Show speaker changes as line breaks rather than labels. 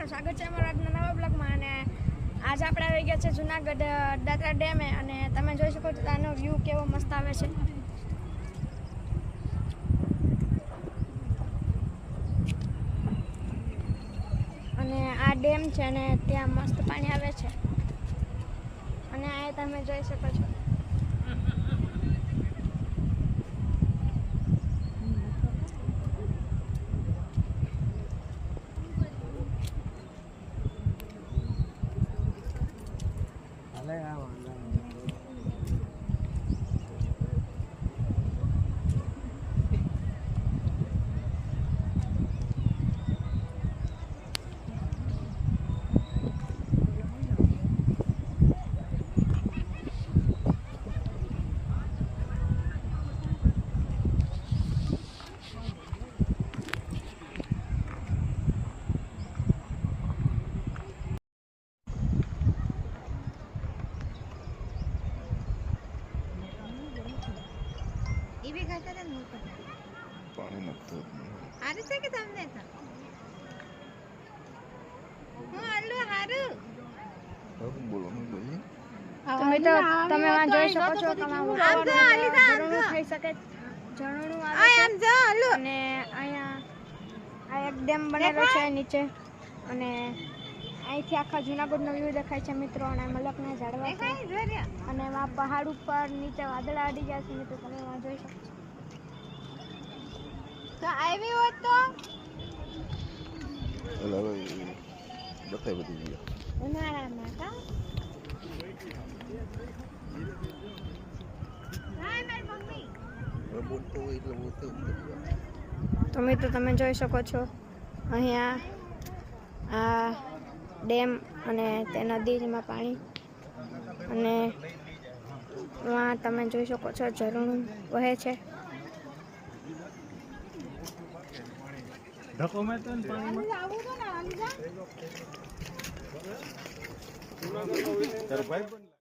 મિત્રો, સ્વાગત છે અમારા આજના નવા બ્લોગમાં. અને આજે આપણે આવી ગયા છે જુનાગઢ દાત્રા ડેમે. અને તમે જોઈ શકો છો આનો વ્યૂ કેવો મસ્ત આવે છે. અને આ ડેમ છે અને ત્યાં મસ્ત પાણી આવે છે. અને આ તમે જોઈ શકો છો.
ये भी खाता था मुंह पर
पानी लगता
हारू से के તમને તો હું આલુ હારું
है बोलो ना भाई
તમે તો તમે આ જોઈ શકો છો કે આમ ઝરણું થઈ શકે. ઝરણું આવે છે
આમ જો આલુ
અને અહીંયા આ એક ડેમ બનેલો છે નીચે. અને અહીંથી આખા જુનાગઢનો વ્યૂ દેખાય છે મિત્રો. અને મલકના ઝાડવા છે અને એમાં પહાડ ઉપર નીચે વાદળા અડી ગયા છે મિત્રો. તમે એમાં જોઈ શકો છો.
તો આવી હોત તો
एला भाई बताई बती दिया
ઉનાળામાં કા
હાય મારી મમ્મી
मैं बोलते हुए એટલે બોલते
તો મિત્રો તમે જોઈ શકો છો અહીંયા આ ડેમ અને તે નદીમાં પાણી. અને ત્યાં તમે જોઈ શકો છો ઝરણું વહે છે.
ધક્કો મારતો ને પાણીમાં
આવું તો ને આલી જા
તારો ભાઈ પણ